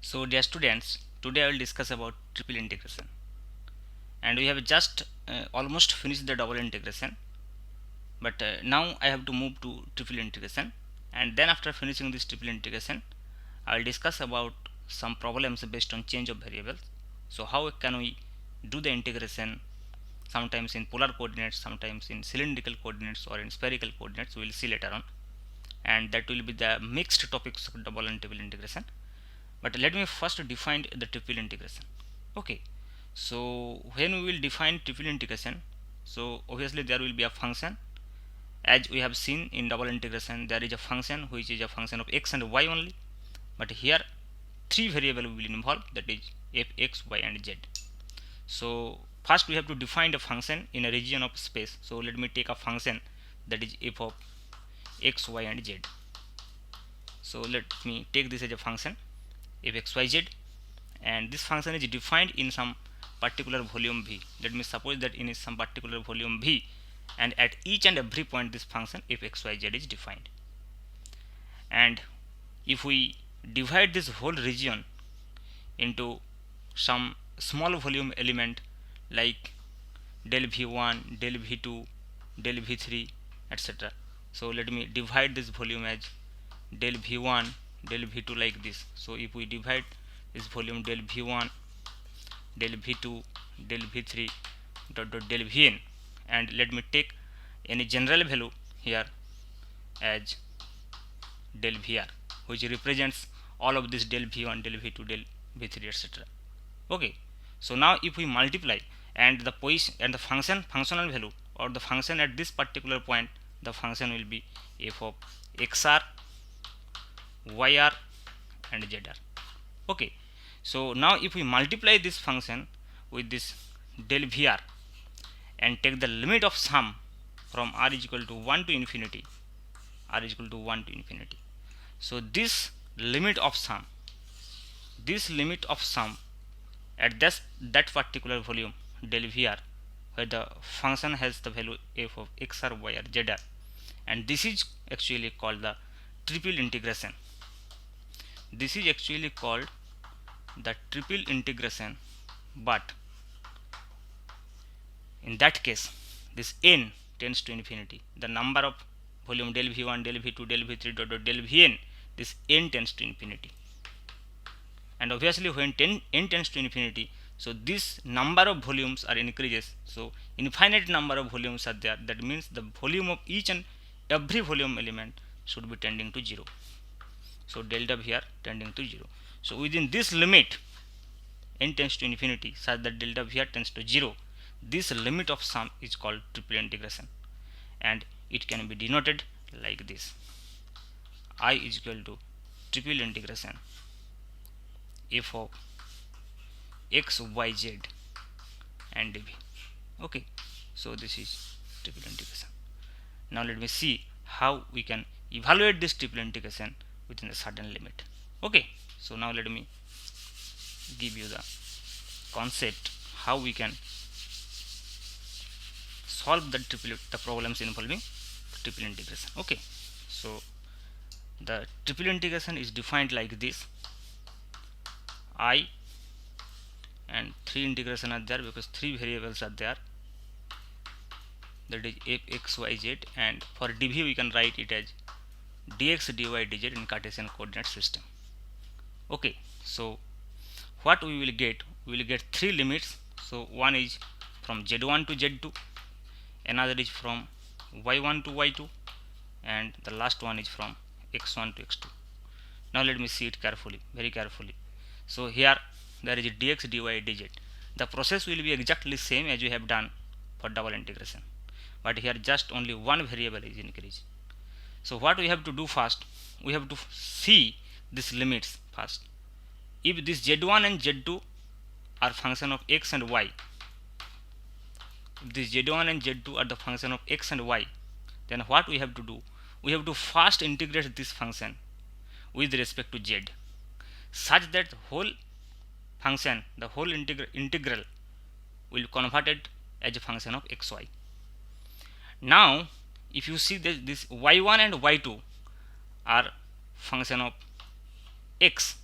So dear students, today I will discuss about triple integration, and we have just almost finished the double integration, but now I have to move to triple integration, and then after finishing this triple integration I will discuss about some problems based on change of variables. So how can we do the integration, sometimes in polar coordinates, sometimes in cylindrical coordinates or in spherical coordinates, we will see later on, and that will be the mixed topics of double and triple integration. But let me first define the triple integration. Okay, so when we will define triple integration, so obviously there will be a function. As we have seen in double integration, there is a function which is a function of x and y only, but here three variables will be involved, that is f, x, y and z. So first we have to define the function in a region of space. So let me take a function that is f of x, y and z. So let me take this as a function f, x, y, z, and this function is defined in some particular volume v. Let me suppose that in some particular volume v, and at each and every point this function f, x, y, z is defined. And if we divide this whole region into some small volume element like del v1, del v2, del v3, etc. So let me divide this volume as del v1, del v2 like this. So if we divide this volume del v1, del v2, del v3 dot dot del vn, and let me take any general value here as del vr, which represents all of this del v1, del v2, del v3, etc. Okay, so now if we multiply and the position and the functional value or the function at this particular point, the function will be f of xr, yr and zr. Okay, so now if we multiply this function with this del vr and take the limit of sum from r is equal to 1 to infinity, r is equal to 1 to infinity. So this limit of sum at that particular volume del vr, where the function has the value f of xr, yr, zr, and this is actually called the triple integration. This is actually called the triple integration, but in that case this n tends to infinity. The number of volume del v1, del v2, del v3 dot dot del vn, this n tends to infinity. And obviously when n tends to infinity, so this number of volumes are increases, so infinite number of volumes are there. That means the volume of each and every volume element should be tending to 0. So delta vr tending to 0. So within this limit, n tends to infinity such that delta vr tends to 0, this limit of sum is called triple integration, and it can be denoted like this: I is equal to triple integration f of x, y, z and dv. Okay, so this is triple integration. Now let me see how we can evaluate this triple integration within a certain limit. Okay, so now let me give you the concept how we can solve the problems involving triple integration. Okay, so the triple integration is defined like this: I, and three integration are there because three variables are there, that is f, x, y, z, and for dv we can write it as dx, dy, dz in Cartesian coordinate system. Okay, so what we will get? We will get three limits. So one is from z1 to z2, another is from y1 to y2, and the last one is from x1 to x2. Now let me see it carefully, very carefully. So here there is dx, dy, dz. The process will be exactly same as we have done for double integration, but here just only one variable is increased. So what we have to do first, we have to see these limits first. If this z1 and z2 are function of x and y, if this z1 and z2 are the function of x and y, then what we have to do, we have to first integrate this function with respect to z, such that the whole function, the whole integral will converted as a function of xy. Now if you see that this y1 and y2 are function of x,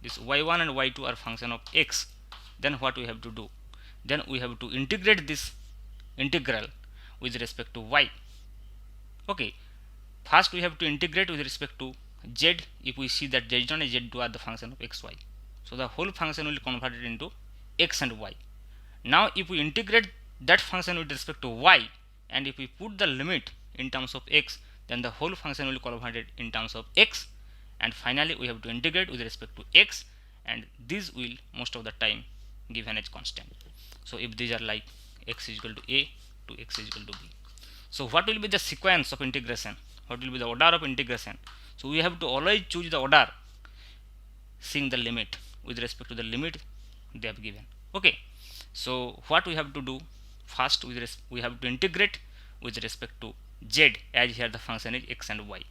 this y1 and y2 are function of x, then what we have to do? Then we have to integrate this integral with respect to y. Okay, first we have to integrate with respect to z. If we see that z1 and z2 are the function of xy, so the whole function will convert it into x and y. Now if we integrate that function with respect to y, and if we put the limit in terms of x, then the whole function will convert it in terms of x, and finally we have to integrate with respect to x, and this will most of the time given as constant. So if these are like x is equal to a to x is equal to b, so what will be the sequence of integration? What will be the order of integration? So we have to always choose the order seeing the limit with respect to the limit they have given. Okay, so what we have to do first, we have to integrate with respect to z, as here the function is x and y.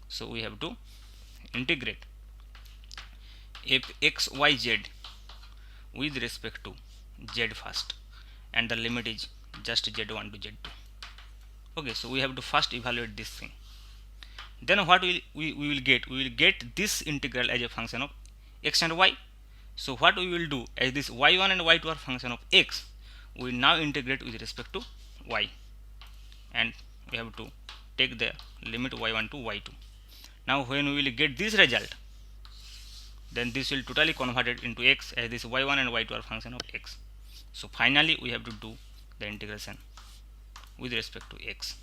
So we have to integrate if x y z with respect to z first, and the limit is just z1 to z2. Okay, so we have to first evaluate this thing. Then what we will get? We will get this integral as a function of x and y. So what we will do, as this y1 and y2 are function of x, we will now integrate with respect to y, and we have to take the limit y1 to y2. Now when we will get this result, then this will totally converted into x, as this y1 and y2 are function of x. So finally we have to do the integration with respect to x,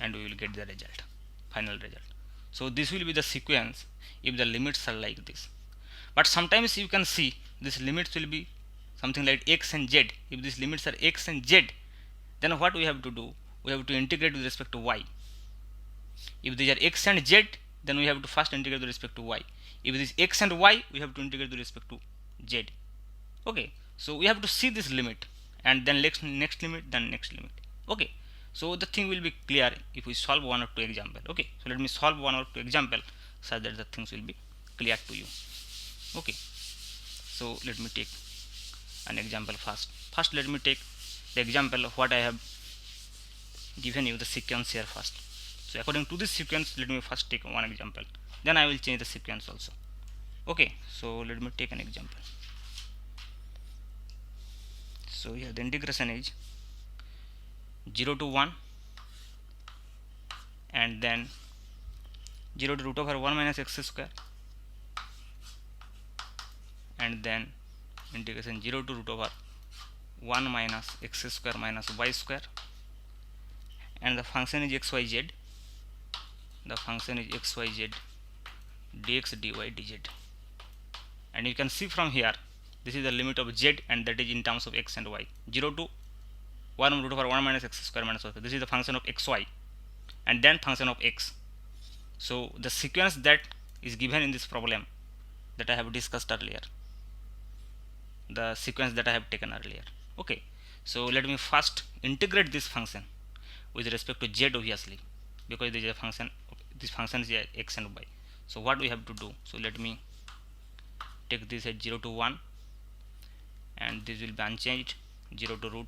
and we will get the result, final result. So this will be the sequence if the limits are like this. But sometimes you can see these limits will be something like x and z. If these limits are x and z, then what we have to do? We have to integrate with respect to y. If these are x and z, then we have to first integrate with respect to y. If this is x and y, we have to integrate with respect to z. Okay, so we have to see this limit, and then next limit, then next limit. Okay, so the thing will be clear if we solve one or two example. Okay, so let me solve one or two example so that the things will be clear to you. Okay, so let me take an example first. Let me take the example of what I have given you the sequence here first. So according to this sequence, let me first take one example, then I will change the sequence also. Okay, so let me take an example. So here the integration is 0 to 1, and then 0 to root over 1 minus x square, and then integration 0 to root over 1 minus x square minus y square, and the function is xyz. The function is xyz dx dy dz, and you can see from here this is the limit of z, and that is in terms of x and y. 0 to 1 root over 1 minus x square minus y square, this is the function of xy, and then function of x. So the sequence that is given in this problem that I have discussed earlier, the sequence that I have taken earlier. Okay, so let me first integrate this function with respect to z, obviously, because this is a function, this function is x and y. So what we have to do? So let me take this at 0 to 1, and this will be unchanged, 0 to root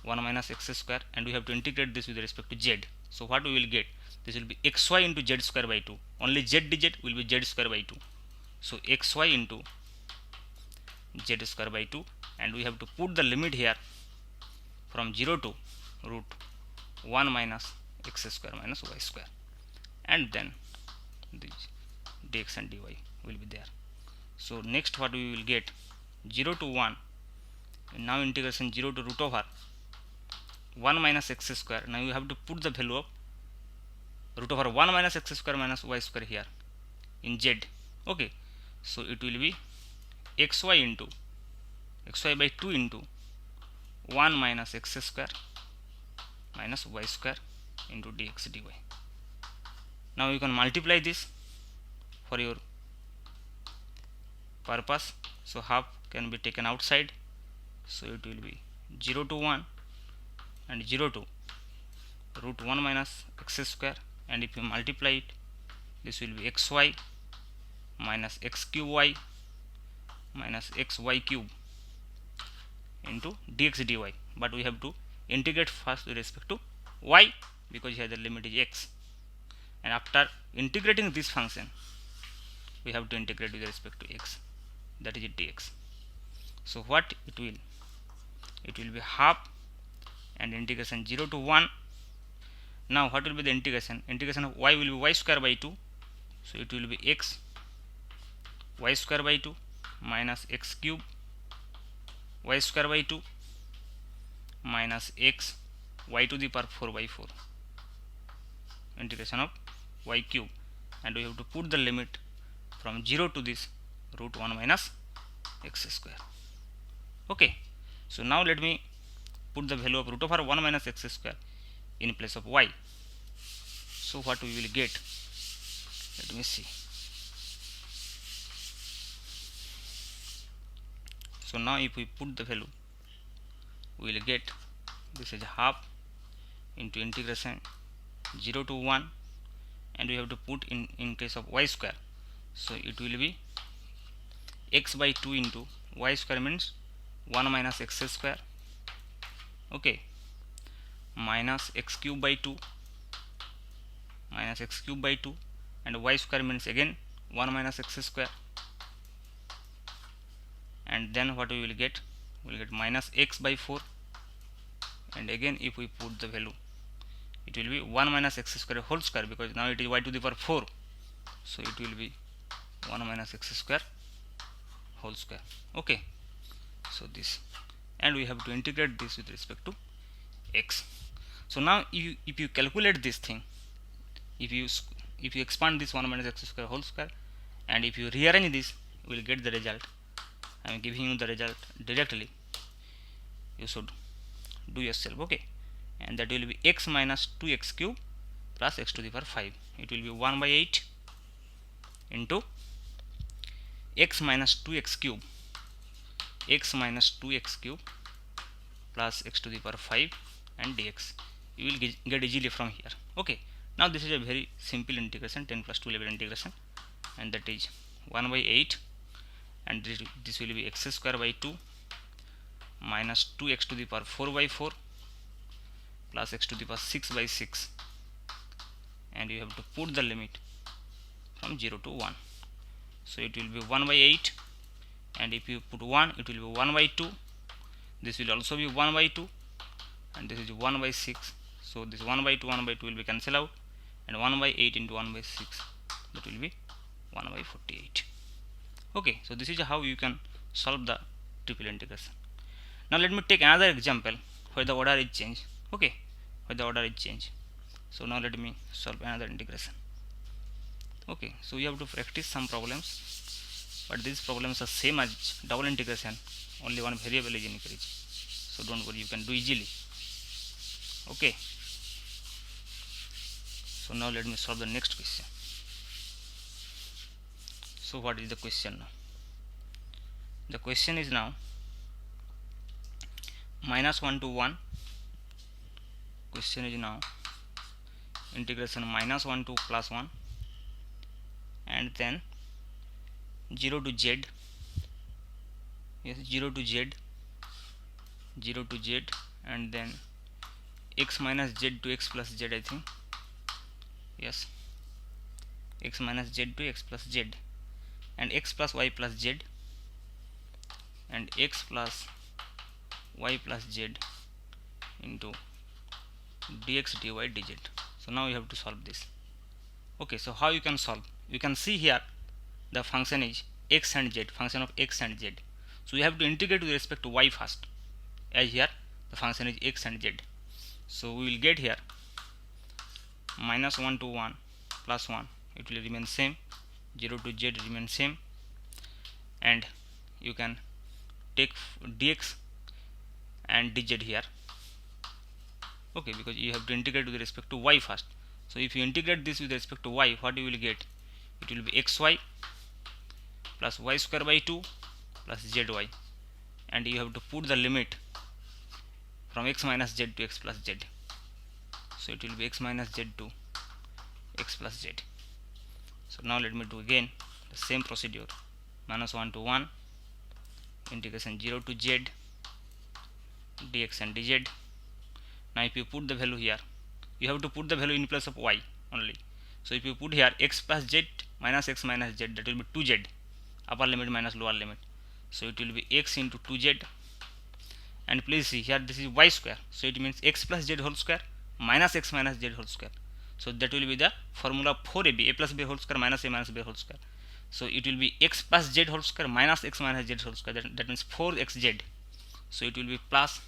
1 minus x square, and we have to integrate this with respect to z. So what we will get? This will be xy into z square by 2. Only z digit will be z square by 2. So xy into z square by 2, and we have to put the limit here from 0 to root 1 minus x square minus y square, and then this dx and dy will be there. So next what we will get? 0 to 1, and now integration 0 to root over 1 minus x square. Now you have to put the value of root over 1 minus x square minus y square here in z. Okay, so it will be xy into xy by 2 into 1 minus x square minus y square into dx dy. Now you can multiply this for your purpose. So half can be taken outside, so it will be 0 to 1 and 0 to root 1 minus x square, and if you multiply it, this will be xy minus x cube y minus xy cube into dx dy. But we have to integrate first with respect to y, because here the limit is x, and after integrating this function we have to integrate with respect to x, that is dx. So what it will be half and integration 0 to 1. Now what will be the integration? Integration of y will be y square by 2, so it will be x y square by 2 minus x cube y square by 2 minus x y to the power 4 by 4, integration of y cube, and we have to put the limit from 0 to this root 1 minus x square. Okay, so now let me put the value of root over 1 minus x square in place of y. So what we will get, let me see. So now if we put the value, we will get this is half into integration 0 to 1, and we have to put in case of y square, so it will be x by 2 into y square means 1 minus x square, okay, minus x cube by 2 minus x cube by 2, and y square means again 1 minus x square, and then what we will get, minus x by 4, and again if we put the value, it will be 1 minus x square whole square, because now it is y to the power 4, so it will be 1 minus x square whole square. Okay, so this, and we have to integrate this with respect to x. So now if you calculate this thing, if you expand this 1 minus x square whole square, and if you rearrange this, you will get the result. I am giving you the result directly, you should do yourself. Okay, and that will be x minus 2x cube plus x to the power 5. It will be 1 by 8 into x minus 2x cube plus x to the power 5 and dx. You will get easily from here. Okay, now this is a very simple integration, 10 plus 2 level integration, and that is 1 by 8, and this will be x square by 2 minus 2x to the power 4 by 4 plus x to the power 6 by 6, and you have to put the limit from 0 to 1. So it will be 1 by 8, and if you put 1, it will be 1 by 2. This will also be 1 by 2, and this is 1 by 6. So this 1 by 2 will be cancelled out, and 1 by 8 into 1 by 6, that will be 1 by 48. Okay, so this is how you can solve the triple integration. Now let me take another example where the order is changed. Okay, where the order is changed. So now let me solve another integration. Okay, so you have to practice some problems, but these problems are same as double integration, only one variable is increased. So don't worry, you can do easily. Okay, so now let me solve the next question. So what is the question now? The question is now minus 1 to 1. Question is now integration minus 1 to plus 1, and then 0 to z, yes, 0 to z, and then x minus z to x plus z, I think, yes, x minus z to x plus z, and x plus y plus z, and x plus y plus z into dx dy dz. So now you have to solve this. Okay, so how you can solve? You can see here the function is x and z, function of x and z. So you have to integrate with respect to y first, as here the function is x and z. So we will get here minus 1 to 1 plus 1, it will remain same, 0 to z remain same, and you can take dx and dz here. Okay, because you have to integrate with respect to y first. So if you integrate this with respect to y, what you will get? It will be xy plus y square by 2 plus zy, and you have to put the limit from x minus z to x plus z. So it will be x minus z to x plus z. So now let me do again the same procedure, minus 1 to 1, integration 0 to z, dx and dz. Now if you put the value here, you have to put the value in place of y only. So if you put here x plus z minus x minus z, that will be 2z, upper limit minus lower limit. So it will be x into 2z, and please see here this is y square, so it means x plus z whole square minus x minus z whole square. So that will be the formula 4ab, a plus b whole square minus a minus b whole square. So it will be x plus z whole square minus x minus z whole square, that means 4xz. So it will be plus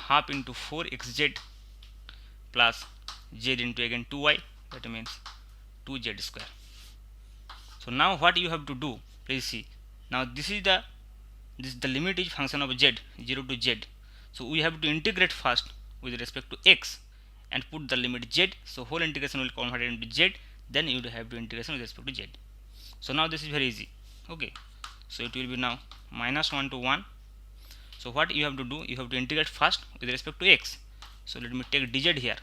half into 4xz plus z into again 2y, that means 2z square. So now what you have to do, please see, now this is the limit is function of z 0 to z. So we have to integrate first with respect to x and put the limit z. So whole integration will convert it into z, then you have to integration with respect to z. So now this is very easy. Okay, so it will be now minus 1 to 1. So what you have to do, you have to integrate first with respect to x. So let me take dz here,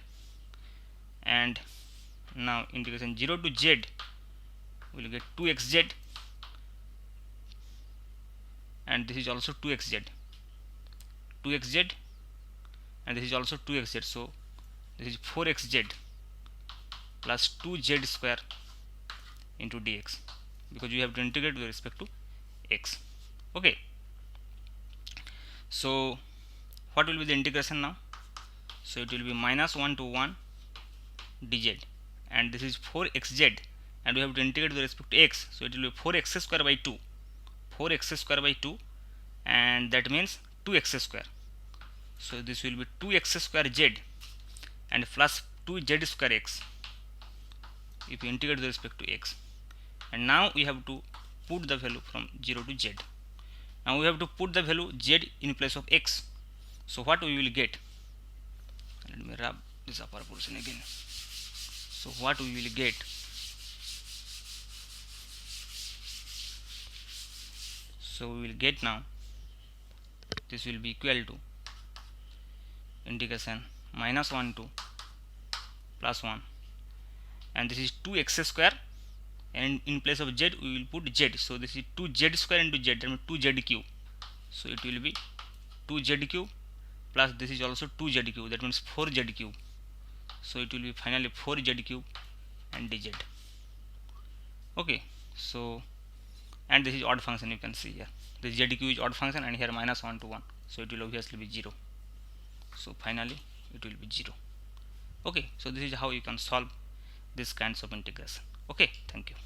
and now integration 0 to z will get 2xz, and this is also 2xz, and this is also 2xz. So this is 4xz plus 2z square into dx, because you have to integrate with respect to x. Okay, so what will be the integration now? So it will be minus 1 to 1 dz, and this is 4xz, and we have to integrate with respect to x. So it will be 4x square by 2, 4x square by 2, and that means 2x square. So this will be 2x square z and plus 2z square x if you integrate with respect to x. And now we have to put the value from 0 to z. Now we have to put the value z in place of x. So what we will get, let me rub this upper portion again. So what we will get, so we will get now, this will be equal to integration minus 1 to plus 1, and this is 2x square, and in place of z we will put z. So this is 2z square into z, that means 2z cube. So it will be 2z cube plus this is also 2z cube, that means 4z cube. So it will be finally 4z cube and dz. Okay, so and this is odd function, you can see here this z cube is odd function, and here minus 1 to 1, so it will obviously be 0. So finally it will be 0. Okay, so this is how you can solve this kinds of integration. Okay, thank you.